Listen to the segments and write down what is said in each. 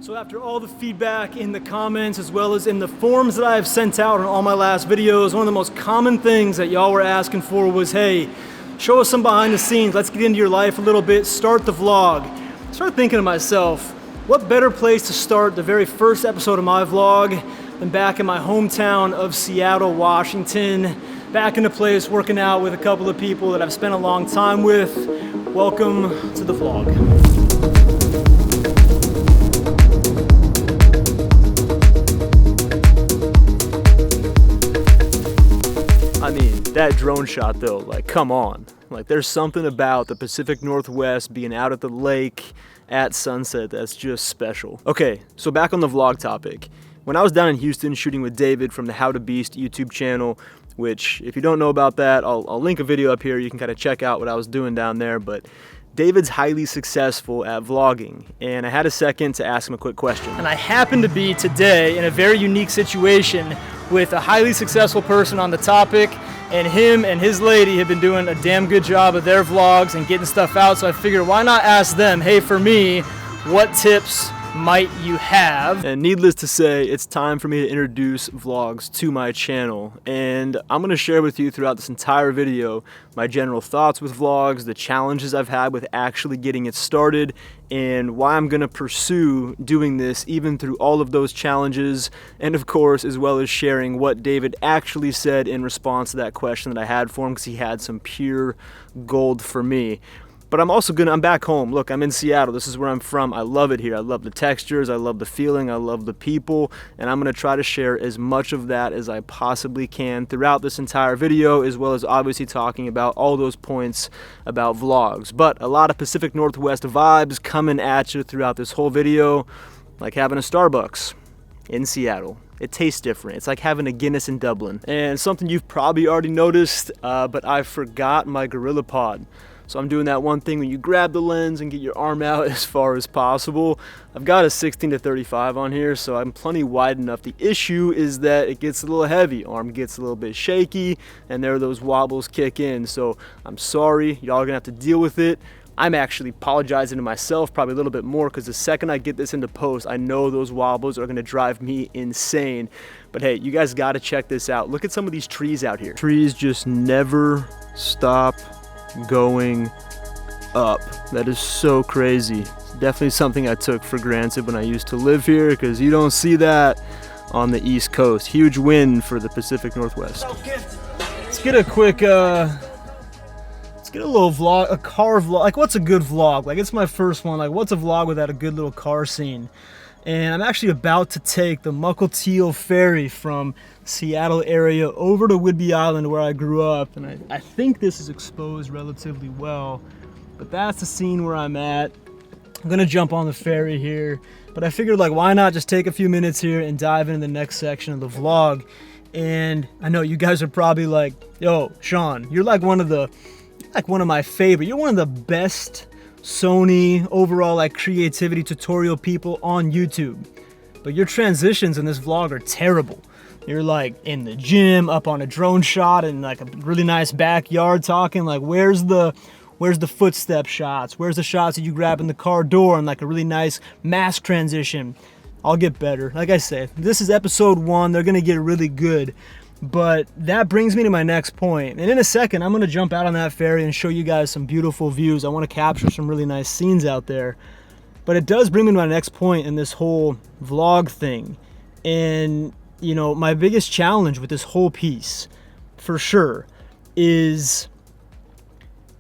So after all the feedback in the comments as well as in the forms that I have sent out on all my last videos, one of the most common things that y'all were asking for was, hey, show us some behind the scenes, let's get into your life a little bit, start the vlog. I started thinking to myself, what better place to start the very first episode of my vlog than back in my hometown of Seattle, Washington, back in the place working out with a couple of people that I've spent a long time with. Welcome to the vlog. I mean, that drone shot though, like, come on. Like, there's something about the Pacific Northwest being out at the lake at sunset that's just special. Okay, so back on the vlog topic. When I was down in Houston shooting with David from the How to Beast YouTube channel, which if you don't know about that, I'll link a video up here. You can kind of check out what I was doing down there, but David's highly successful at vlogging, and I had a second to ask him a quick question. And I happen to be today in a very unique situation with a highly successful person on the topic, and him and his lady have been doing a damn good job of their vlogs and getting stuff out, so I figured why not ask them, hey, for me, what tips might you have? And needless to say, it's time for me to introduce vlogs to my channel, and I'm going to share with you throughout this entire video my general thoughts with vlogs, the challenges I've had with actually getting it started, and why I'm going to pursue doing this even through all of those challenges, and of course as well as sharing what David actually said in response to that question that I had for him, because he had some pure gold for me. But I'm back home. Look, I'm in Seattle. This is where I'm from. I love it here. I love the textures. I love the feeling. I love the people. And I'm going to try to share as much of that as I possibly can throughout this entire video, as well as obviously talking about all those points about vlogs. But a lot of Pacific Northwest vibes coming at you throughout this whole video, like having a Starbucks in Seattle. It tastes different. It's like having a Guinness in Dublin. And something you've probably already noticed, but I forgot my Gorilla Pod. So I'm doing that one thing when you grab the lens and get your arm out as far as possible. I've got a 16-35 on here, so I'm plenty wide enough. The issue is that it gets a little heavy. Arm gets a little bit shaky, and there those wobbles kick in. So I'm sorry, y'all are gonna have to deal with it. I'm actually apologizing to myself probably a little bit more, because the second I get this into post, I know those wobbles are gonna drive me insane. But hey, you guys gotta check this out. Look at some of these trees out here. Trees just never stop going up. That is so crazy. It's definitely something I took for granted when I used to live here, because you don't see that on the East Coast. Huge win for the Pacific Northwest. Let's get a quick let's get a little vlog, a car vlog. Like, what's a good vlog? Like, it's my first one. Like, what's a vlog without a good little car scene? And I'm actually about to take the Mukilteo ferry from Seattle area over to Whidbey Island, where I grew up, and I think this is exposed relatively well, but that's the scene where I'm at. I'm gonna jump on the ferry here, but I figured, like, why not just take a few minutes here and dive into the next section of the vlog. And I know you guys are probably like, yo, Sean, you're like one of my favorite, you're one of the best SONY overall, like, creativity tutorial people on YouTube, but your transitions in this vlog are terrible. You're like in the gym, up on a drone shot, in like a really nice backyard talking. Like, where's the footstep shots? Where's the shots that you grab in the car door and like a really nice mask transition? I'll get better. Like I said, this is episode 1. They're gonna get really good. But that brings me to my next point. And in a second, I'm gonna jump out on that ferry and show you guys some beautiful views. I wanna capture some really nice scenes out there. But it does bring me to my next point in this whole vlog thing. And, you know, my biggest challenge with this whole piece, for sure, is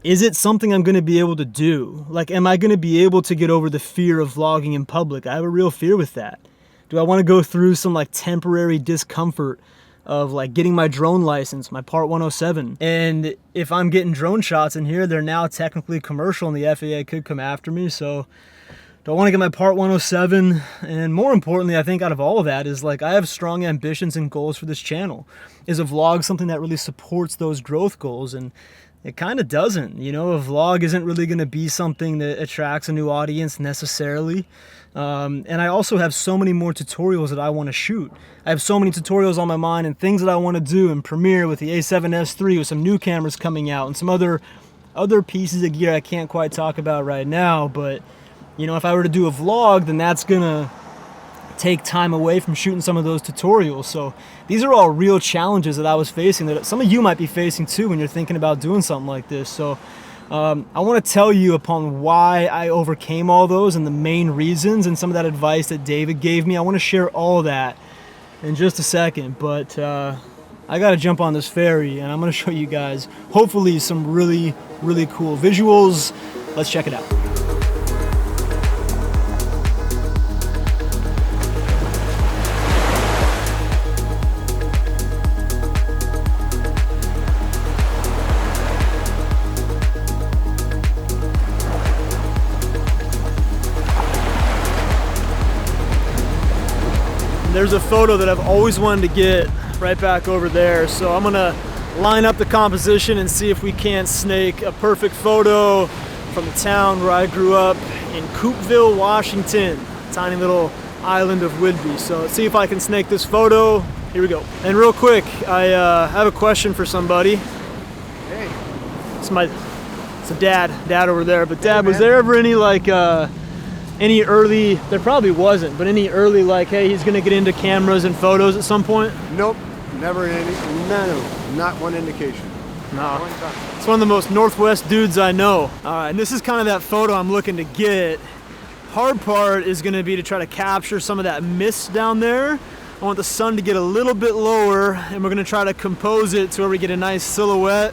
it something I'm gonna be able to do? Like, am I gonna be able to get over the fear of vlogging in public? I have a real fear with that. Do I wanna go through some like temporary discomfort of like getting my drone license, my Part 107? And if I'm getting drone shots in here, they're now technically commercial and the FAA could come after me. So do I want to get my Part 107? And more importantly, I think out of all of that is, like, I have strong ambitions and goals for this channel. Is a vlog something that really supports those growth goals? And it kind of doesn't. You know, a vlog isn't really going to be something that attracts a new audience necessarily. And I also have so many more tutorials that I want to shoot. I have so many tutorials on my mind and things that I want to do in Premiere with the A7S III, with some new cameras coming out and some other pieces of gear I can't quite talk about right now. But, you know, if I were to do a vlog, then that's gonna take time away from shooting some of those tutorials. So these are all real challenges that I was facing that some of you might be facing too when you're thinking about doing something like this. So I want to tell you upon why I overcame all those and the main reasons and some of that advice that David gave me. I want to share all that in just a second, but I got to jump on this ferry and I'm going to show you guys hopefully some really, really cool visuals. Let's check it out. There's a photo that I've always wanted to get right back over there. So I'm gonna line up the composition and see if we can't snake a perfect photo from the town where I grew up in Coopeville, Washington, tiny little island of Whidbey. So let's see if I can snake this photo. Here we go. And real quick, I have a question for somebody. Hey. It's a dad over there. But Dad, was there ever any like, any early, there probably wasn't, but any early like, hey, he's gonna get into cameras and photos at some point? Nope, never any, not one indication. No, it's one of the most Northwest dudes I know. All right, and this is kind of that photo I'm looking to get. Hard part is gonna be to try to capture some of that mist down there. I want the sun to get a little bit lower and we're gonna try to compose it to where we get a nice silhouette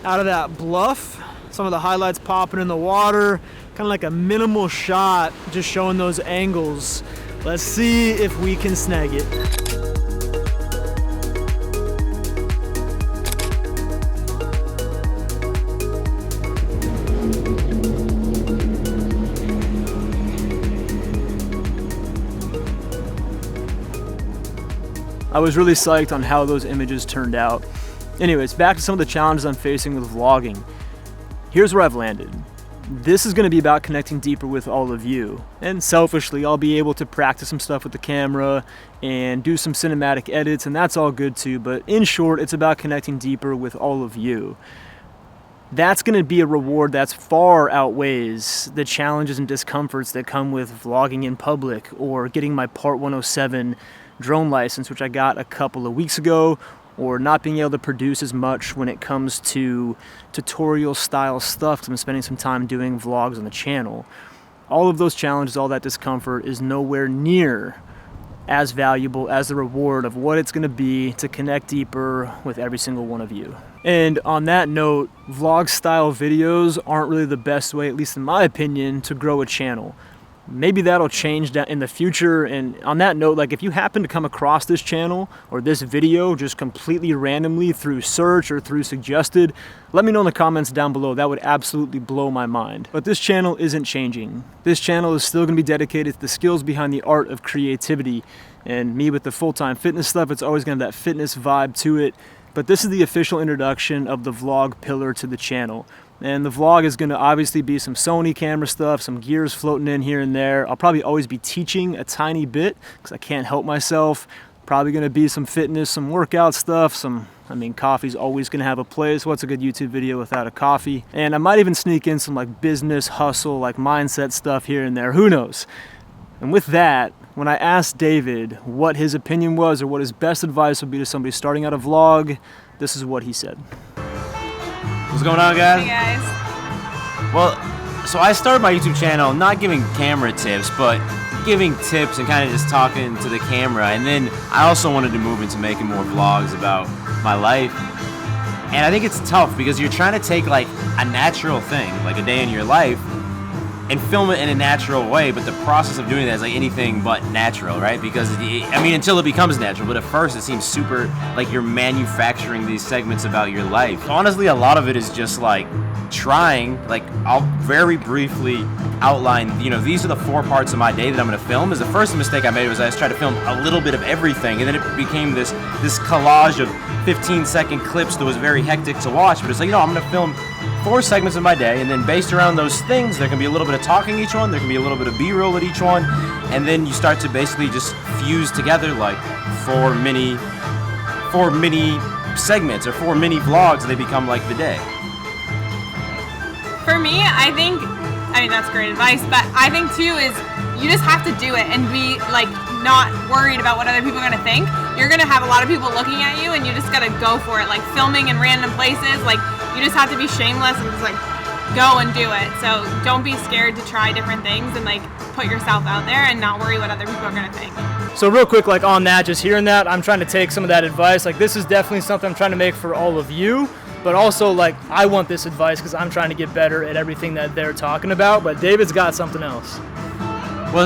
out of that bluff. Some of the highlights popping in the water. Kind of like a minimal shot, just showing those angles. Let's see if we can snag it. I was really psyched on how those images turned out. Anyways, back to some of the challenges I'm facing with vlogging. Here's where I've landed. This is going to be about connecting deeper with all of you. And selfishly, I'll be able to practice some stuff with the camera and do some cinematic edits, and that's all good too. But in short, it's about connecting deeper with all of you. That's going to be a reward that's far outweighs the challenges and discomforts that come with vlogging in public or getting my Part 107 drone license, which I got a couple of weeks ago, or not being able to produce as much when it comes to tutorial style stuff because I'm spending some time doing vlogs on the channel. All of those challenges, all that discomfort is nowhere near as valuable as the reward of what it's gonna be to connect deeper with every single one of you. And on that note, vlog style videos aren't really the best way, at least in my opinion, to grow a channel. Maybe that'll change in the future. And on that note, like if you happen to come across this channel or this video just completely randomly through search or through suggested, let me know in the comments down below. That would absolutely blow my mind. But this channel isn't changing. This channel is still gonna be dedicated to the skills behind the art of creativity. And me with the full-time fitness stuff, it's always gonna have that fitness vibe to it. But this is the official introduction of the vlog pillar to the channel. And the vlog is going to obviously be some Sony camera stuff, some gears floating in here and there. I'll probably always be teaching a tiny bit because I can't help myself. Probably going to be some fitness, some workout stuff, coffee's always going to have a place. What's a good YouTube video without a coffee? And I might even sneak in some like business hustle, like mindset stuff here and there. Who knows? And with that, when I asked David what his opinion was or what his best advice would be to somebody starting out a vlog, this is what he said. What's going on, guys? Hey guys. Well, so I started my YouTube channel not giving camera tips, but giving tips and kind of just talking to the camera. And then I also wanted to move into making more vlogs about my life. And I think it's tough because you're trying to take like a natural thing, like a day in your life, and film it in a natural way, but the process of doing that is like anything but natural, right? Because, until it becomes natural, but at first it seems super like you're manufacturing these segments about your life. Honestly, a lot of it is just like trying, like I'll very briefly outline, these are the 4 parts of my day that I'm gonna film. The first mistake I made was I just tried to film a little bit of everything, and then it became this collage of 15-second clips that was very hectic to watch, but it's like, I'm gonna film 4 segments of my day, and then based around those things, there can be a little bit of talking each one, there can be a little bit of B-roll at each one, and then you start to basically just fuse together like 4 mini segments or 4 mini vlogs, and they become like the day. For me, I think that's great advice, but I think too is you just have to do it and be like not worried about what other people are gonna think. You're gonna have a lot of people looking at you, and you just gotta go for it. Like filming in random places, like you just have to be shameless and just like go and do it. So don't be scared to try different things and like put yourself out there and not worry what other people are gonna think. So real quick, like on that, just hearing that, I'm trying to take some of that advice. Like this is definitely something I'm trying to make for all of you, but also like I want this advice because I'm trying to get better at everything that they're talking about. But David's got something else. Well,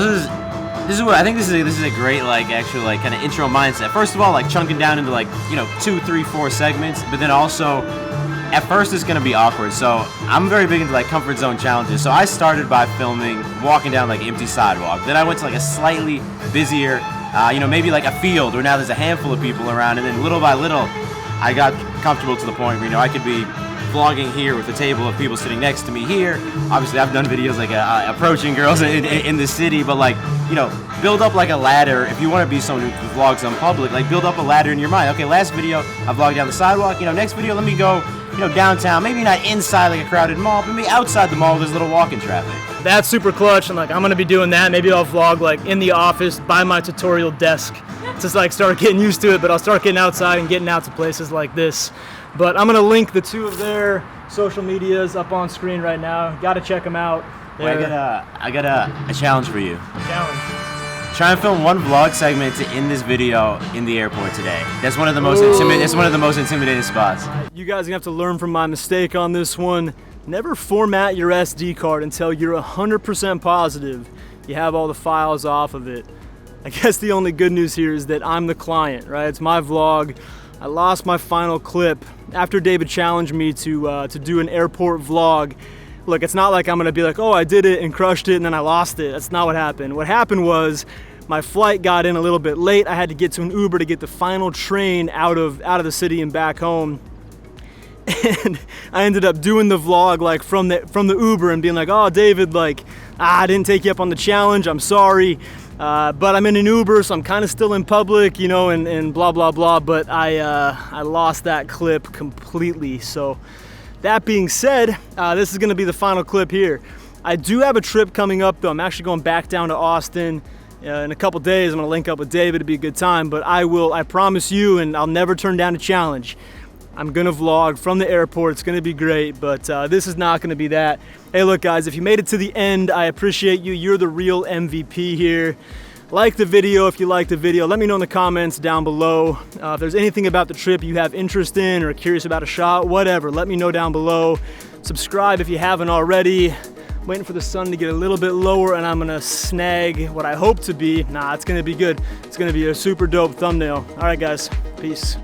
this is what I think. This is a great like actual like kind of intro mindset. First of all, like chunking down into like 2, 3, 4 segments, but then also at first it's gonna be awkward. So I'm very big into like comfort zone challenges. So I started by filming walking down like empty sidewalk. Then I went to like a slightly busier, maybe like a field where now there's a handful of people around, and then little by little I got comfortable to the point where I could be vlogging here with a table of people sitting next to me here. Obviously, I've done videos like approaching girls in the city, but like, build up like a ladder. If you want to be someone who vlogs on public, like build up a ladder in your mind. Okay, last video, I vlogged down the sidewalk. Next video, let me go, downtown. Maybe not inside like a crowded mall, but maybe outside the mall where there's little walking traffic. That's super clutch, and like I'm gonna be doing that. Maybe I'll vlog like in the office by my tutorial desk, just like start getting used to it. But I'll start getting outside and getting out to places like this. But I'm gonna link the two of their social medias up on screen right now. Gotta check them out. Well, I got a challenge for you. Challenge. Try and film one vlog segment to end this video in the airport today. That's one of the most intimidating spots. You guys are gonna have to learn from my mistake on this one. Never format your SD card until you're 100% positive you have all the files off of it. I guess the only good news here is that I'm the client, right? It's my vlog. I lost my final clip after David challenged me to do an airport vlog. Look, it's not like I'm gonna be like, oh, I did it and crushed it and then I lost it. That's not what happened. What happened was my flight got in a little bit late. I had to get to an Uber to get the final train out of the city and back home. And I ended up doing the vlog like from the Uber and being like, oh, David, like, I didn't take you up on the challenge. I'm sorry. But I'm in an Uber, so I'm kind of still in public, and blah, blah, blah. But I lost that clip completely. So that being said, this is gonna be the final clip here. I do have a trip coming up though. I'm actually going back down to Austin in a couple days. I'm gonna link up with David. It'll be a good time, but I promise you, and I'll never turn down a challenge. I'm gonna vlog from the airport. It's gonna be great, but this is not gonna be that. Hey, look guys, if you made it to the end, I appreciate you. You're the real MVP here. Like the video if you like the video. Let me know in the comments down below. If there's anything about the trip you have interest in or curious about a shot, whatever, let me know down below. Subscribe if you haven't already. Waiting for the sun to get a little bit lower and I'm gonna snag what I hope to be. Nah, it's gonna be good. It's gonna be a super dope thumbnail. All right guys, peace.